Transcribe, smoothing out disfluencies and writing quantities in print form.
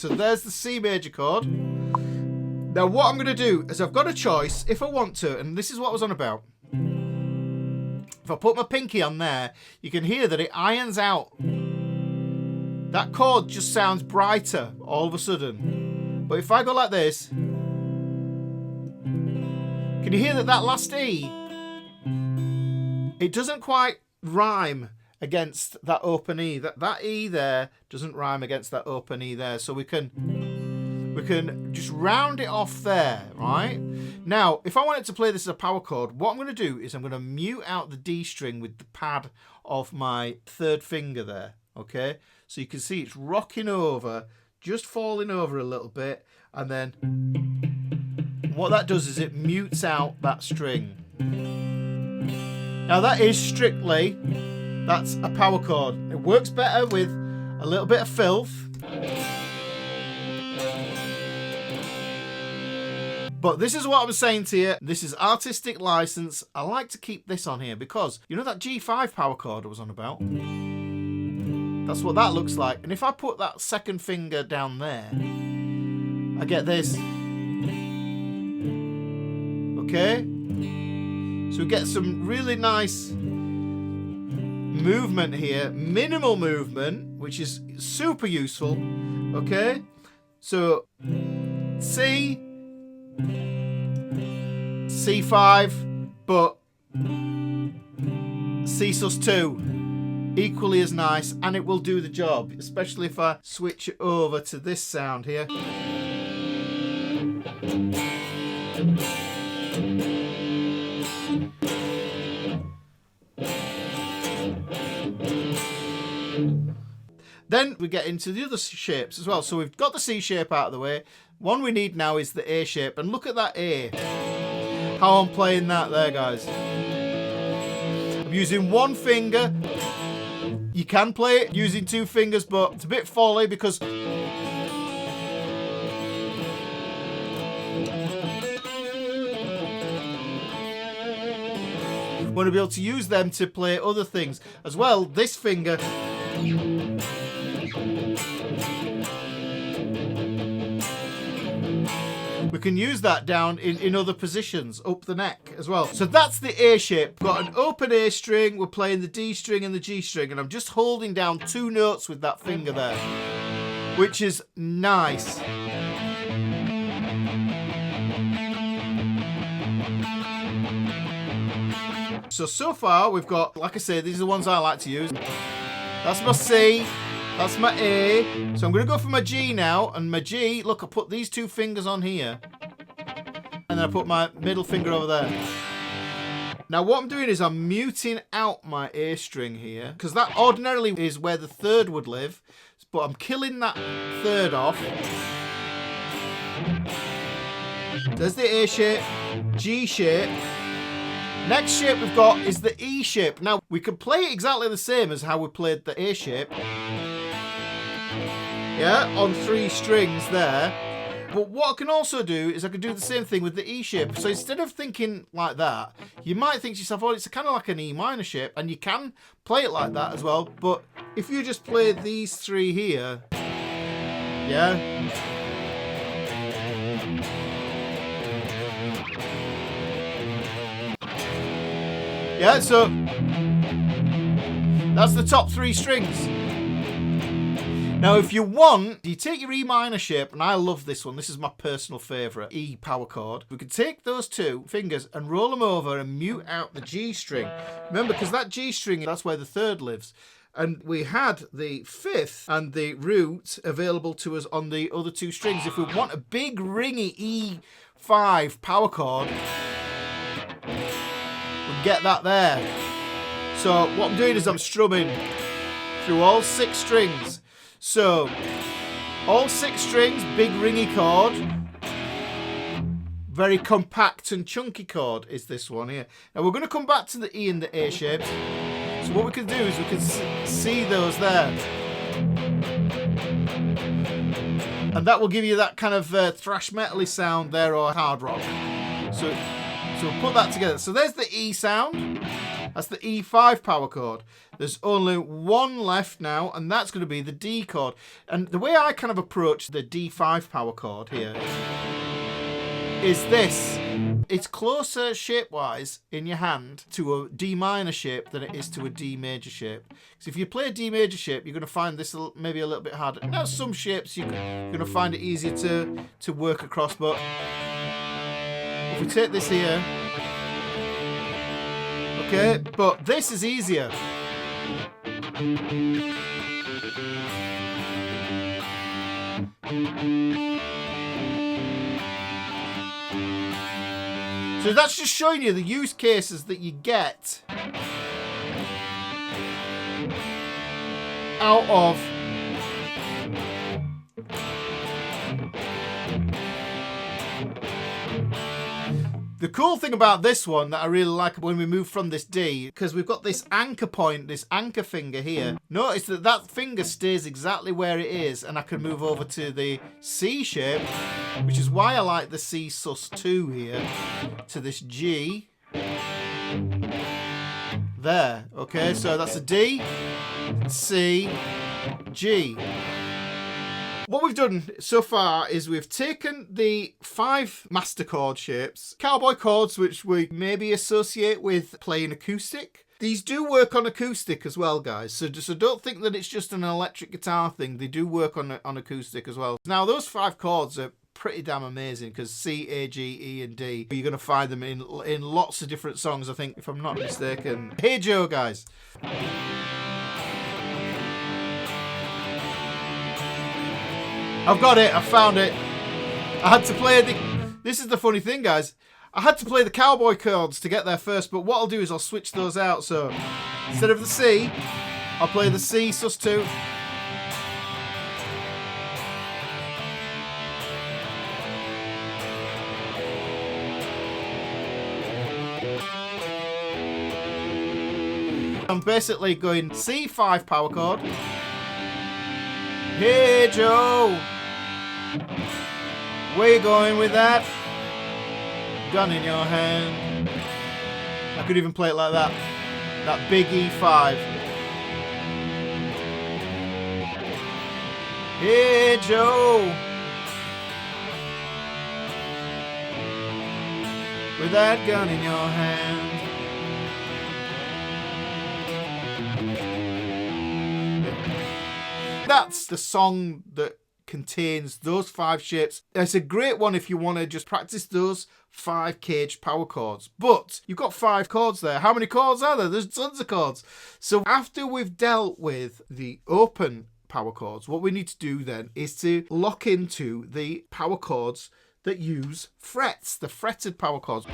So there's the C major chord. Now what I'm going to do is I've got a choice if I want to, and this is what I was on about. If I put my pinky on there, you can hear that it irons out. That chord just sounds brighter all of a sudden. But if I go like this, can you hear that that last E? It doesn't quite rhyme against that open E. That E there doesn't rhyme against that open E there. So we can just round it off there, right? Now, if I wanted to play this as a power chord, what I'm going to do is I'm going to mute out the D string with the pad of my third finger there, okay? So you can see it's rocking over, just falling over a little bit, and then what that does is it mutes out that string. Now that is strictly, that's a power chord. It works better with a little bit of filth. But this is what I was saying to you. This is artistic license. I like to keep this on here because, you know that G5 power chord I was on about? That's what that looks like. And if I put that second finger down there, I get this. Okay? So we get some really nice movement here. Minimal movement, which is super useful. Okay? So, C, C5, but C sus2 equally as nice, and it will do the job, especially if I switch it over to this sound here. Then we get into the other shapes as well. So we've got the C shape out of the way. One we need now is the A shape. And look at that A. How I'm playing that there, guys. I'm using one finger. You can play it using two fingers, but it's a bit folly because want to be able to use them to play other things as well. This finger, we can use that down in other positions up the neck as well. So that's the A shape. We've got an open A string, we're playing the D string and the G string, and I'm just holding down two notes with that finger there, which is nice. So far we've got, like I say, these are the ones I like to use. That's my C, that's my A. So I'm going to go for my G now, and my G, look, I put these two fingers on here, and then I put my middle finger over there. Now what I'm doing is I'm muting out my A string here, because that ordinarily is where the third would live, but I'm killing that third off. There's the A shape, G shape. Next shape we've got is the E shape. Now, we can play it exactly the same as how we played the A shape. Yeah, on three strings there. But what I can also do is I can do the same thing with the E shape. So instead of thinking like that, you might think to yourself, oh, it's kind of like an E minor shape. And you can play it like that as well. But if you just play these three here, yeah. Yeah, so that's the top three strings. Now, if you want, you take your E minor shape, and I love this one. This is my personal favourite, E power chord. We can take those two fingers and roll them over and mute out the G string. Remember, because that G string, that's where the third lives. And we had the fifth and the root available to us on the other two strings. If we want a big ringy E5 power chord, get that there. So what I'm doing is I'm strumming through all six strings. So all six strings, big ringy chord. Very compact and chunky chord is this one here. Now we're going to come back to the E and the A shapes. So what we can do is we can see those there. And that will give you that kind of thrash metal-y sound there, or hard rock. So So we'll put that together. So there's the E sound. That's the E5 power chord. There's only one left now, and that's going to be the D chord. And the way I kind of approach the D5 power chord here is this. It's closer shape-wise in your hand to a D minor shape than it is to a D major shape. So if you play a D major shape, you're going to find this maybe a little bit harder. Now some shapes you're going to find it easier to work across, but if we take this here, okay, but this is easier. So that's just showing you the use cases that you get out of the cool thing about this one that I really like when we move from this D, because we've got this anchor point, this anchor finger here. Notice that that finger stays exactly where it is, and I can move over to the C shape, which is why I like the C sus2 here, to this G. There, okay, so that's a D, C, G. What we've done so far is we've taken the 5 master chord shapes, cowboy chords, which we maybe associate with playing acoustic. These do work on acoustic as well, guys, so don't think that it's just an electric guitar thing. They do work on acoustic as well. Now, those 5 chords are pretty damn amazing, because C, A, G, E, and D, you're going to find them in lots of different songs, I think, if I'm not mistaken. Hey Joe, guys. I've got it. I found it. I had to play this is the funny thing, guys. I had to play the cowboy chords to get there first, but what I'll do is I'll switch those out. So instead of the C, I'll play the C sus2. I'm basically going C5 power chord. Hey Joe, where you going with that? Gun in your hand. I could even play it like that. That big E5. Hey Joe, with that gun in your hand. That's the song that contains those 5 shapes. It's a great one if you want to just practice those 5 caged power chords. But you've got 5 chords there. How many chords are there? There's tons of chords. So after we've dealt with the open power chords, what we need to do then is to lock into the power chords that use frets, the fretted power chords.